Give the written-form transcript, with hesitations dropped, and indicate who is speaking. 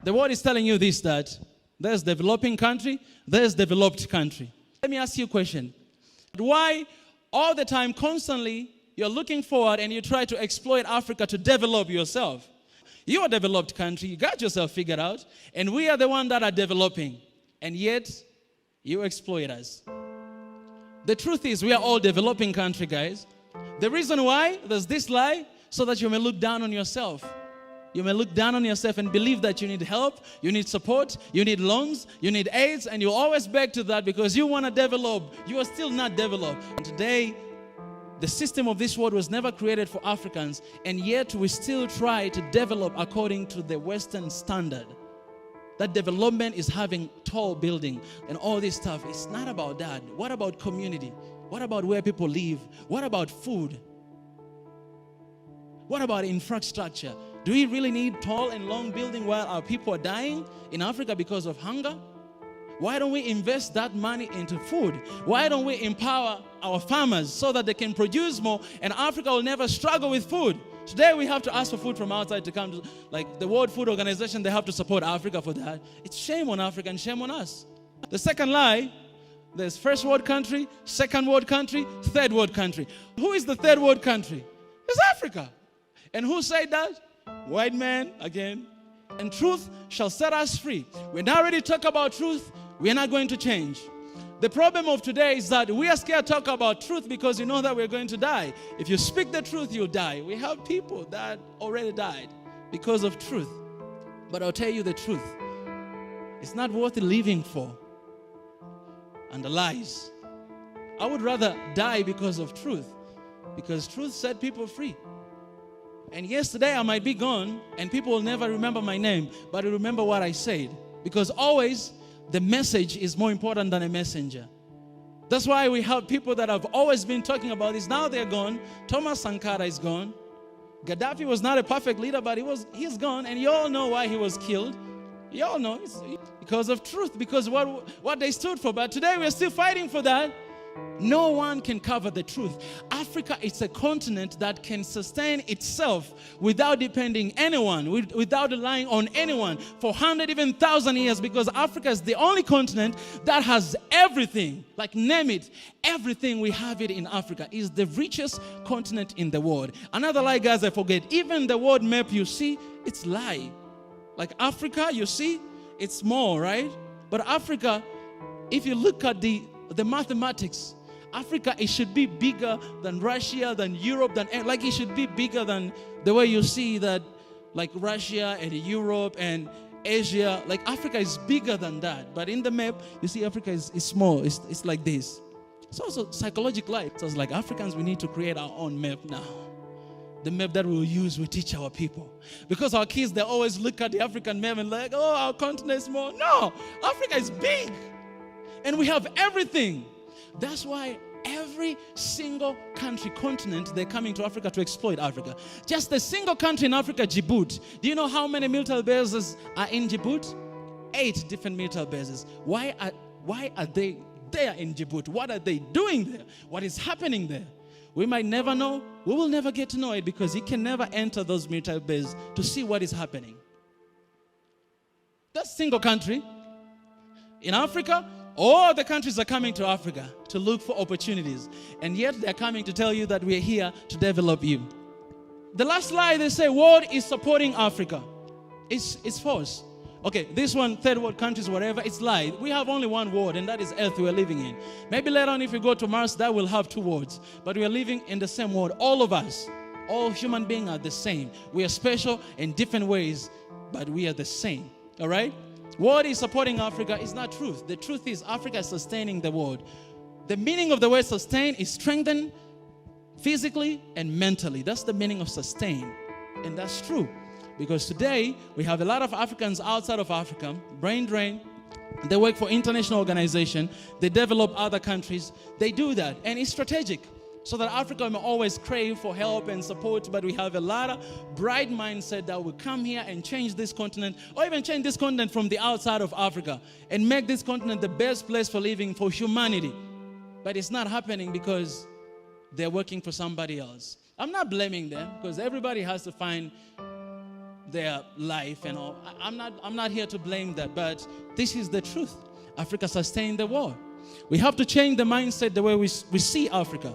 Speaker 1: The word is telling you this, that there's developing country, there's developed country. Let me ask you a question. Why all the time, constantly, you're looking forward and you try to exploit Africa to develop yourself? You're a developed country, you got yourself figured out, and we are the ones that are developing. And yet, you exploit us. The truth is, we are all developing country, guys. The reason why there's this lie, so that you may look down on yourself. You may look down on yourself and believe that you need help, you need support, you need loans, you need aids, and you always beg to that because you want to develop. You are still not developed. And today, the system of this world was never created for Africans, and yet we still try to develop according to the Western standard. That development is having tall building and all this stuff. It's not about that. What about community? What about where people live? What about food? What about infrastructure? Do we really need tall and long building while our people are dying in Africa because of hunger? Why don't we invest that money into food? Why don't we empower our farmers so that they can produce more and Africa will never struggle with food? Today we have to ask for food from outside to come to, like the World Food Organization, they have to support Africa for that. It's shame on Africa and shame on us. The second lie, there's first world country, second world country, third world country. Who is the third world country? It's Africa. And who said that? White man, again. And truth shall set us free. When I already talk about truth, we are not going to change. The problem of today is that we are scared to talk about truth because you know that we're going to die. If you speak the truth, you'll die. We have people that already died because of truth. But I'll tell you the truth. It's not worth living for. And the lies. I would rather die because of truth. Because truth set people free. And yesterday I might be gone and people will never remember my name, but they'll remember what I said. Because always the message is more important than a messenger. That's why we have people that have always been talking about this. Now they're gone. Thomas Sankara is gone. Gaddafi was not a perfect leader, but he's gone. And you all know why he was killed. You all know. It's because of truth, because what they stood for. But today we're still fighting for that. No one can cover the truth. Africa is a continent that can sustain itself without depending anyone, without relying on anyone for 100, even 1,000 years, because Africa is the only continent that has everything. Like, name it, everything we have it in Africa. Is the richest continent in the world. Another lie, guys, I forget. Even the world map you see, it's lie. Like Africa, you see, it's small, right? But Africa, if you look at the mathematics, Africa, it should be bigger than Russia, than Europe, like it should be bigger than the way you see that, like Russia and Europe and Asia. Like Africa is bigger than that. But in the map, you see Africa is small. It's like this. It's also psychological life. So it's like Africans, we need to create our own map now. The map that we'll use, we teach our people. Because our kids, they always look at the African map and like, oh, our continent is small. No, Africa is big. And we have everything. That's why every single country, continent, they're coming to Africa to exploit Africa. Just a single country in Africa, Djibouti. Do you know how many military bases are in Djibouti? 8 different military bases. Why are they there in Djibouti? What are they doing there? What is happening there? We might never know. We will never get to know it because you can never enter those military bases to see what is happening. That single country in Africa, all the countries are coming to Africa to look for opportunities. And yet they're coming to tell you that we're here to develop you. The last lie, they say world is supporting Africa. It's false. Okay, this one, third world countries, whatever, it's lie. We have only one world, and that is Earth we're living in. Maybe later on if we go to Mars, that will have 2 worlds. But we are living in the same world. All of us, all human beings are the same. We are special in different ways, but we are the same. All right? World is supporting Africa is not truth. The truth is Africa is sustaining the world. The meaning of the word sustain is strengthen physically and mentally. That's the meaning of sustain. And that's true. Because today, we have a lot of Africans outside of Africa, brain drain. They work for international organizations. They develop other countries. They do that. And it's strategic. So that Africa may always crave for help and support, but we have a lot of bright mindset that will come here and change this continent, or even change this continent from the outside of Africa, and make this continent the best place for living for humanity. But it's not happening because they're working for somebody else. I'm not blaming them, because everybody has to find their life and all. I'm not here to blame that, but this is the truth. Africa sustained the war. We have to change the mindset, the way we see Africa.